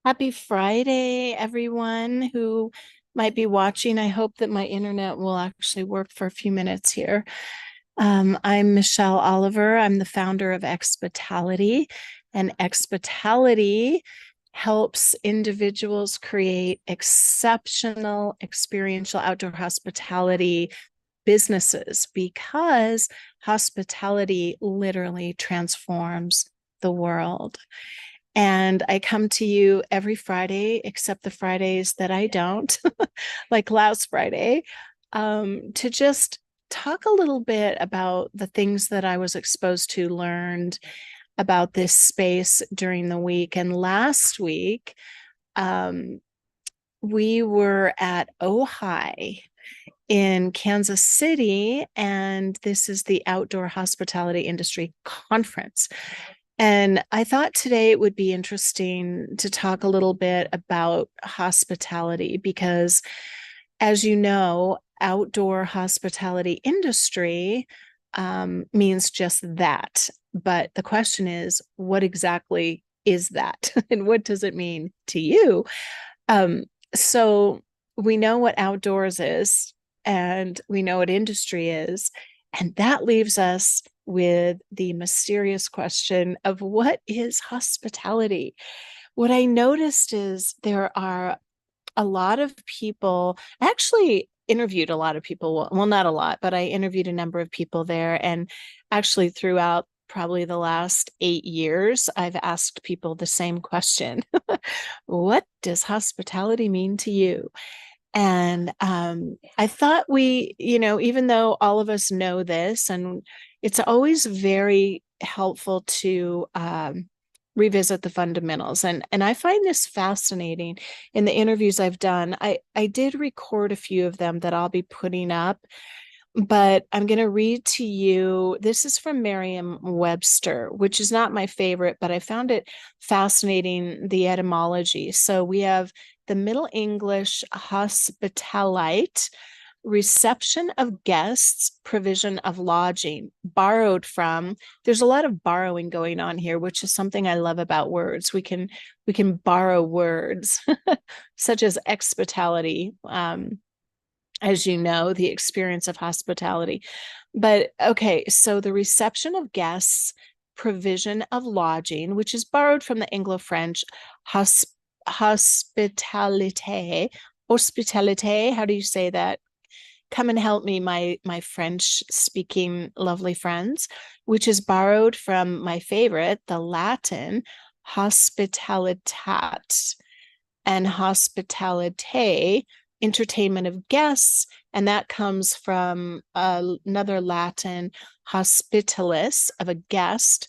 Happy Friday, everyone who might be watching. I hope that my internet will actually work for a few minutes here. I'm Michelle Oliver. I'm the founder of Expitality, and Expitality helps individuals create exceptional experiential outdoor hospitality businesses because hospitality literally transforms the world. And I come to you every Friday, except the Fridays that I don't, like last Friday, to just talk a little bit about the things that I was exposed to, learned about this space during the week. And last week, um, we were at Ojai in Kansas City, and this is the Outdoor Hospitality Industry Conference. And I thought today it would be interesting to talk a little bit about hospitality because, as you know, outdoor hospitality industry means just that. But the question is, what exactly is that? And what does it mean to you? Um, so we know what outdoors is, and we know what industry is. And that leaves us with the mysterious question of what is hospitality? What I noticed is there are a lot of people, I actually interviewed a lot of people. Well, not a lot, but I interviewed a number of people there. And actually, throughout probably the last 8 years, I've asked people the same question. What does hospitality mean to you? And I thought even though all of us know this, and it's always very helpful to revisit the fundamentals. And I find this fascinating in the interviews I've done. I did record a few of them that I'll be putting up, but I'm going to read to you. This is from Merriam-Webster, which is not my favorite, but I found it fascinating, the etymology. So we have the Middle English hospitalite, reception of guests, provision of lodging, borrowed from. There's a lot of borrowing going on here, which is something I love about words. We can borrow words, such as expitality. As you know, the experience of hospitality. But okay, so the reception of guests, provision of lodging, which is borrowed from the Anglo-French hospitalité, hospitalité. How do you say that? Come and help me, my French speaking lovely friends, which is borrowed from my favorite, the Latin hospitalitat and hospitalite, entertainment of guests, and that comes from another Latin hospitalis, of a guest,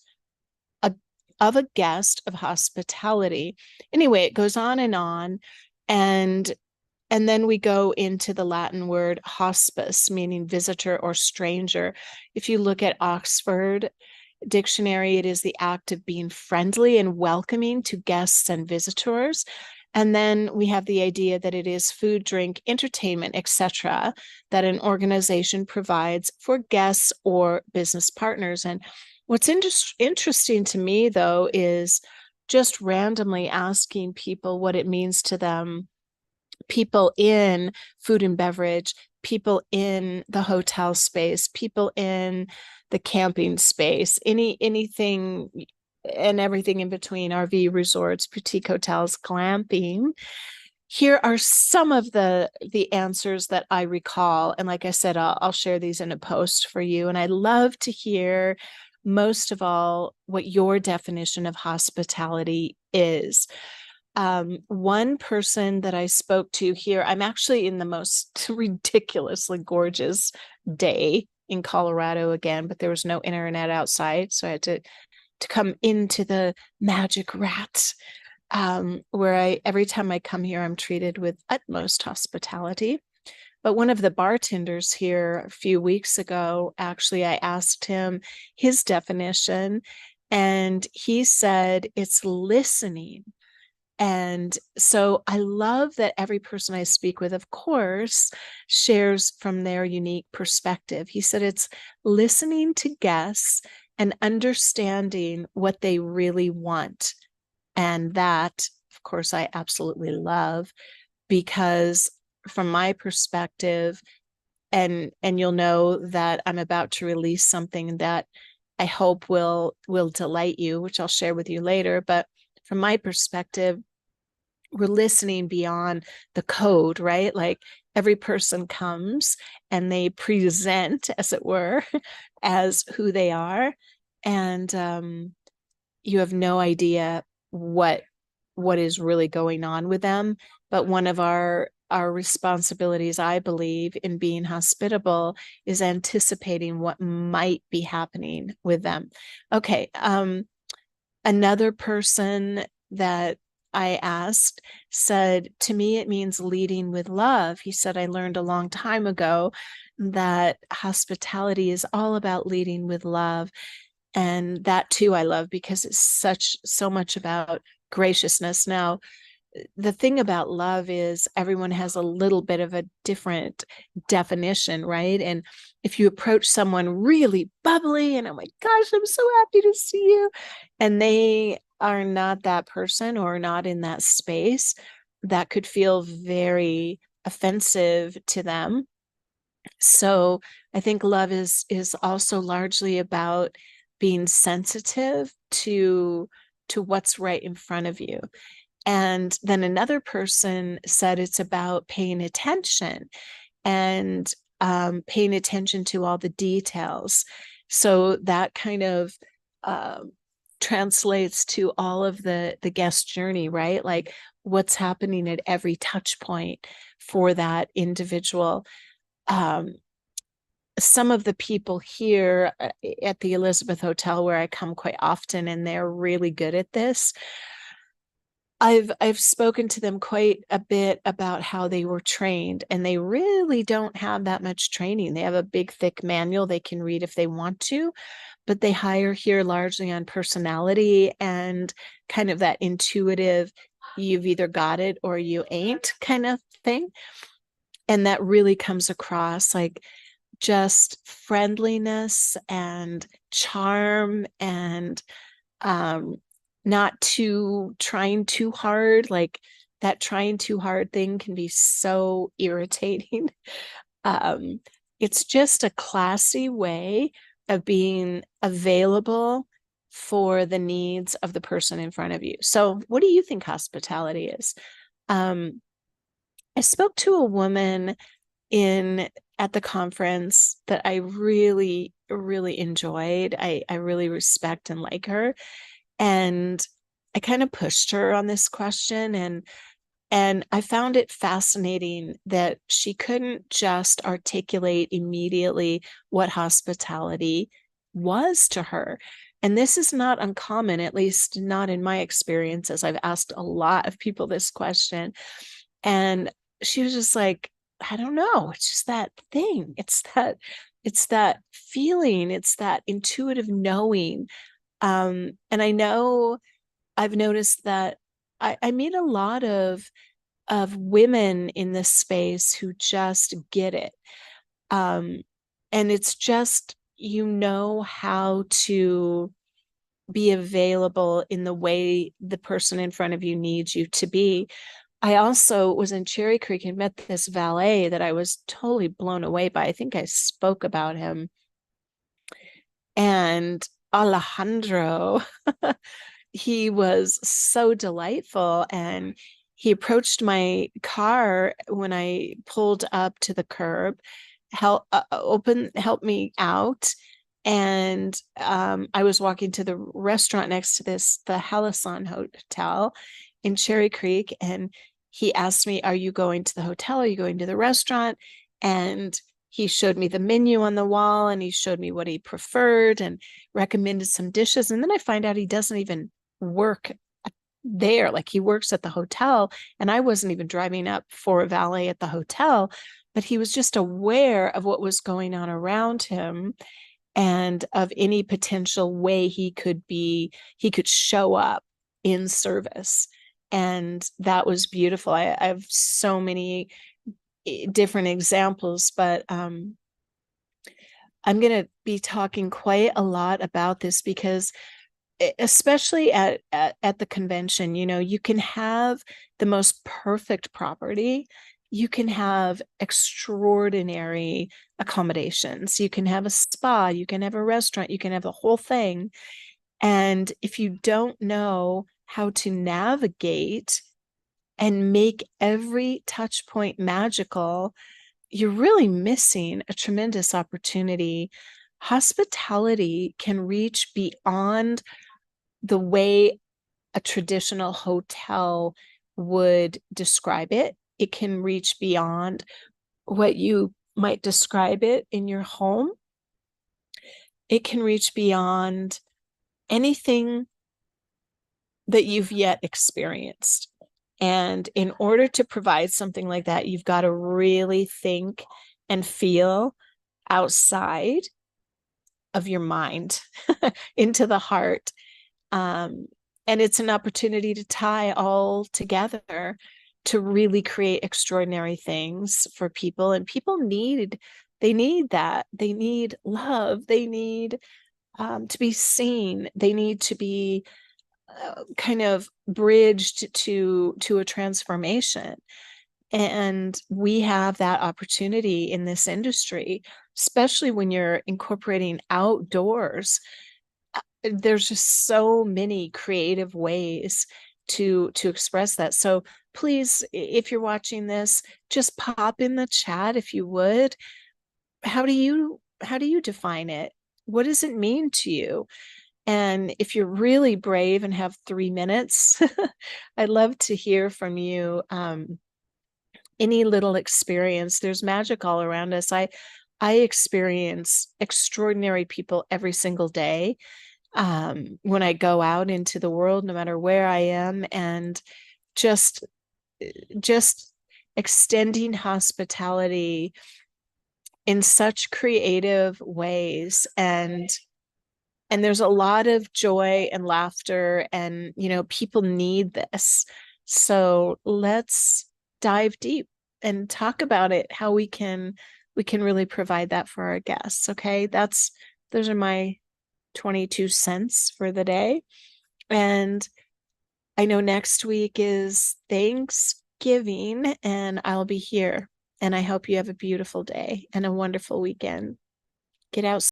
a, of a guest of hospitality. Anyway, it goes on and on, and and then we go into the Latin word hospice, meaning visitor or stranger. If you look at Oxford Dictionary, it is the act of being friendly and welcoming to guests and visitors. And then we have the idea that it is food, drink, entertainment, etc., that an organization provides for guests or business partners. And what's interesting to me, though, is just randomly asking people what it means to them, people in food and beverage, people in the hotel space, people in the camping space, anything and everything in between, RV resorts, boutique hotels, glamping. Here are some of the answers that I recall. And like I said, I'll share these in a post for you. And I'd love to hear, most of all, what your definition of hospitality is. One person that I spoke to here, I'm actually in the most ridiculously gorgeous day in Colorado again, but there was no internet outside. So I had to come into the magic rat, where every time I come here, I'm treated with utmost hospitality. But one of the bartenders here a few weeks ago, actually, I asked him his definition, and he said it's listening. And so I love that every person I speak with, of course, shares from their unique perspective. He said it's listening to guests and understanding what they really want. And that of course, I absolutely love, because from my perspective, and you'll know that I'm about to release something that I hope will delight you, which I'll share with you later. But from my perspective, we're listening beyond the code, right? Like every person comes and they present, as it were, as who they are. And you have no idea what is really going on with them. But one of our responsibilities, I believe, in being hospitable is anticipating what might be happening with them. Okay. Another person that I asked said, to me, it means leading with love. He said, I learned a long time ago that hospitality is all about leading with love. And that too, I love, because it's so much about graciousness. Now, the thing about love is everyone has a little bit of a different definition, right? And if you approach someone really bubbly and, oh my gosh, I'm so happy to see you, and they are not that person or not in that space, that could feel very offensive to them. So I think love is also largely about being sensitive to what's right in front of you. And then another person said it's about paying attention and paying attention to all the details. So that kind of translates to all of the guest journey, right? Like what's happening at every touch point for that individual. Some of the people here at the Elizabeth Hotel, where I come quite often, and they're really good at this. I've spoken to them quite a bit about how they were trained, and they really don't have that much training. They have a big, thick manual they can read if they want to, but they hire here largely on personality and kind of that intuitive, you've either got it or you ain't kind of thing. And that really comes across like just friendliness and charm and not trying too hard. Like that trying too hard thing can be so irritating. It's just a classy way of being available for the needs of the person in front of you. So what do you think hospitality is? I spoke to a woman at the conference that I really, really enjoyed. I really respect and like her. And I kind of pushed her on this question, and I found it fascinating that she couldn't just articulate immediately what hospitality was to her. And this is not uncommon, at least not in my experience, as I've asked a lot of people this question. And she was just like, I don't know. It's just that thing. It's that feeling. It's that intuitive knowing. And I know I've noticed that I meet a lot of women in this space who just get it. And it's just, how to be available in the way the person in front of you needs you to be. I also was in Cherry Creek and met this valet that I was totally blown away by. I think I spoke about him. And Alejandro, he was so delightful. And he approached my car when I pulled up to the curb, helped me out. And I was walking to the restaurant next to the Halasan Hotel in Cherry Creek. And he asked me, are you going to the hotel? Are you going to the restaurant? And he showed me the menu on the wall, and he showed me what he preferred and recommended some dishes. And then I find out he doesn't even work there. Like he works at the hotel, and I wasn't even driving up for a valet at the hotel, but he was just aware of what was going on around him and of any potential way he could show up in service. And that was beautiful. I have so many different examples, but I'm going to be talking quite a lot about this because especially at the convention, you can have the most perfect property. You can have extraordinary accommodations. You can have a spa, you can have a restaurant, you can have the whole thing. And if you don't know how to navigate and make every touch point magical, you're really missing a tremendous opportunity. Hospitality can reach beyond the way a traditional hotel would describe it. It can reach beyond what you might describe it in your home. It can reach beyond anything that you've yet experienced. And in order to provide something like that, you've got to really think and feel outside of your mind into the heart. And it's an opportunity to tie all together to really create extraordinary things for people. And people need that. They need love. They need to be seen. They need to be kind of bridged to a transformation. And we have that opportunity in this industry, especially when you're incorporating outdoors. There's just so many creative ways to express that. So please, if you're watching this, just pop in the chat if you would. How do you define it? What does it mean to you? And if you're really brave and have 3 minutes, I'd love to hear from you. Any little experience. There's magic all around us. I experience extraordinary people every single day when I go out into the world, no matter where I am, and just extending hospitality in such creative ways. And there's a lot of joy and laughter, and people need this. So let's dive deep and talk about it, how we can really provide that for our guests. Okay, those are my 22 cents for the day. And I know next week is Thanksgiving, and I'll be here. And I hope you have a beautiful day and a wonderful weekend. Get out.